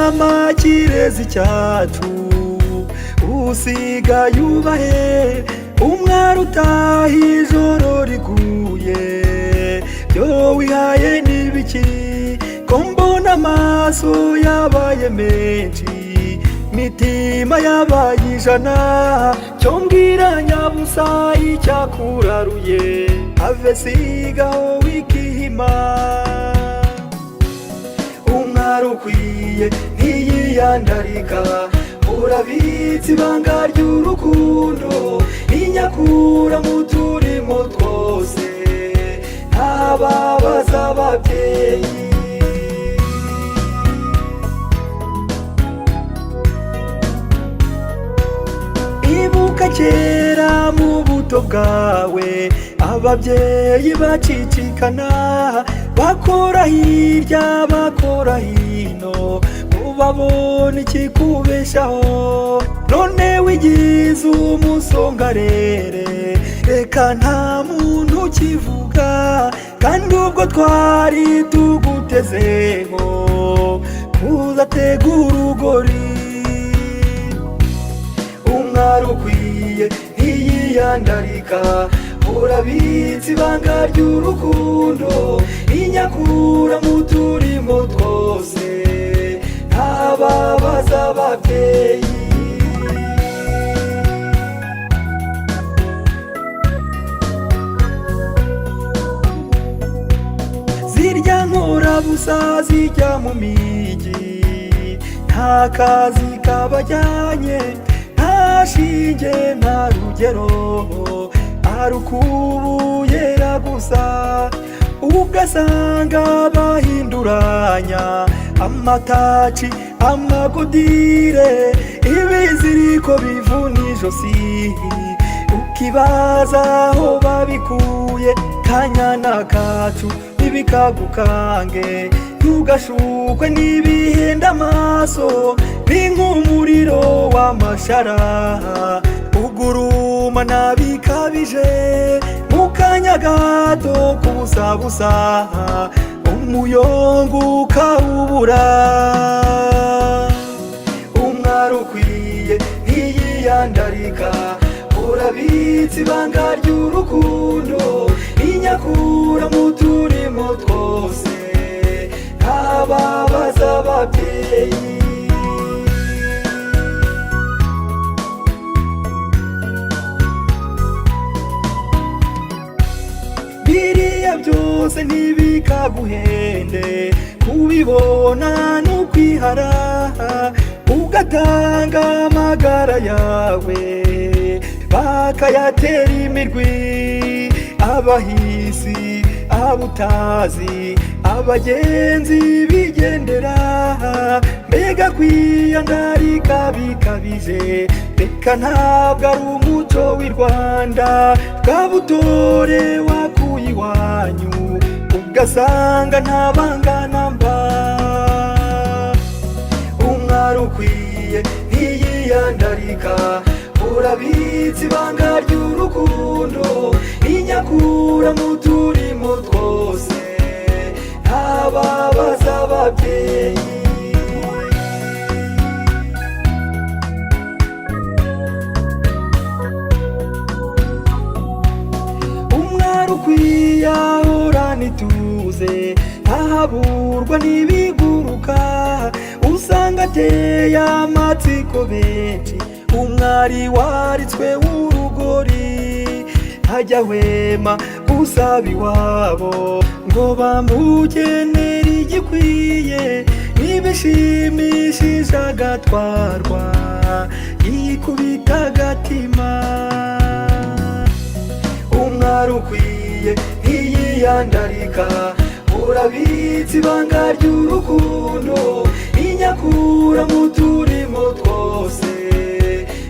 mama kirezi cyacu usigaye ubahe umwari utaha ijoro riguye byo wihaye n'ibiki ko mbona amaso yabaye menshi mitima yabaye ijana cyo mbwira nyabusa icyakuraruye ave sigaho wikihima umwari ukwiye ntiyiyandarika urabitse ibanga ry'urukundo inyakura mu turimo twose ntababaza ababyeyi ibuka kera mu buto bwawe ababyeyi bacicikana bakora hirya bakora hino babona ikikubeshaho none wigize umusongarere reka nta muntu ukivuga kandi ubwo twari tugutezeho kuzategura urugori umwari ukwiye ntiyiyandarika urabitse ibanga ry'urukundo inyakura mu turimo twose ntababaza ababyeyi zirya nkorabusa zijya mu migi nta kazi kabajyanye nta shinge nta rugero arukubuyera gusa ugasanga bahinduranya amataci amagodire ibiziriko bivuna ijosi ukibaza aho babikuye kanyana kacu ibikagukange ntugashukwe n'ibihenda amaso nk'umuriro w'amashara ugurumana bikabije mu kanya gato k'ubusabusa umuyongo ukawubura umwari ukwiye ntiyiyandarika urabitse ibanga ry'urukundo inyakura mu turimo twose ntababaza ababyeyi biriya byose ntibikaguhende kubibona n'ukwihara ugatanga amagara yawe bakayatera imirwi abahisi abutazi abagenzi bigendera mbega kwiyandarika bikabije reka ntabwo ari umuco w'i Rwanda bwabutore wakuye iwanyu ugasanga ntabangana mba umwari ukwiye ntiyiyandarika urabitse ibanga ry'urukundo inyakura mu turimo twose ntababaza ababyeyi umwari ukwiye ahorana ituze ntahaburwa n'ibiguruka usanga ateye amatsiko benshi umwari waritswe w'urugori ntajya hwema usaba iwabo ngo bamugenere igikwiye n'ibishimishije agatwarwa yikubita agatima umwari ukwiye ntiyiyandarika urabitse ibanga ry'urukundo inyakura mu turimo twose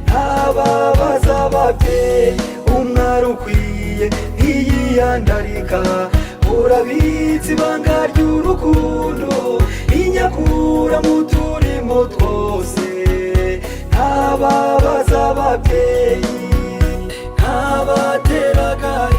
ntababaza ababyeyi umwari ukwiye ntiyiyandarika urabitse ibanga ry'urukundo inyakura mu turimo twose ntababaza ababyeyi ntabatera agahinda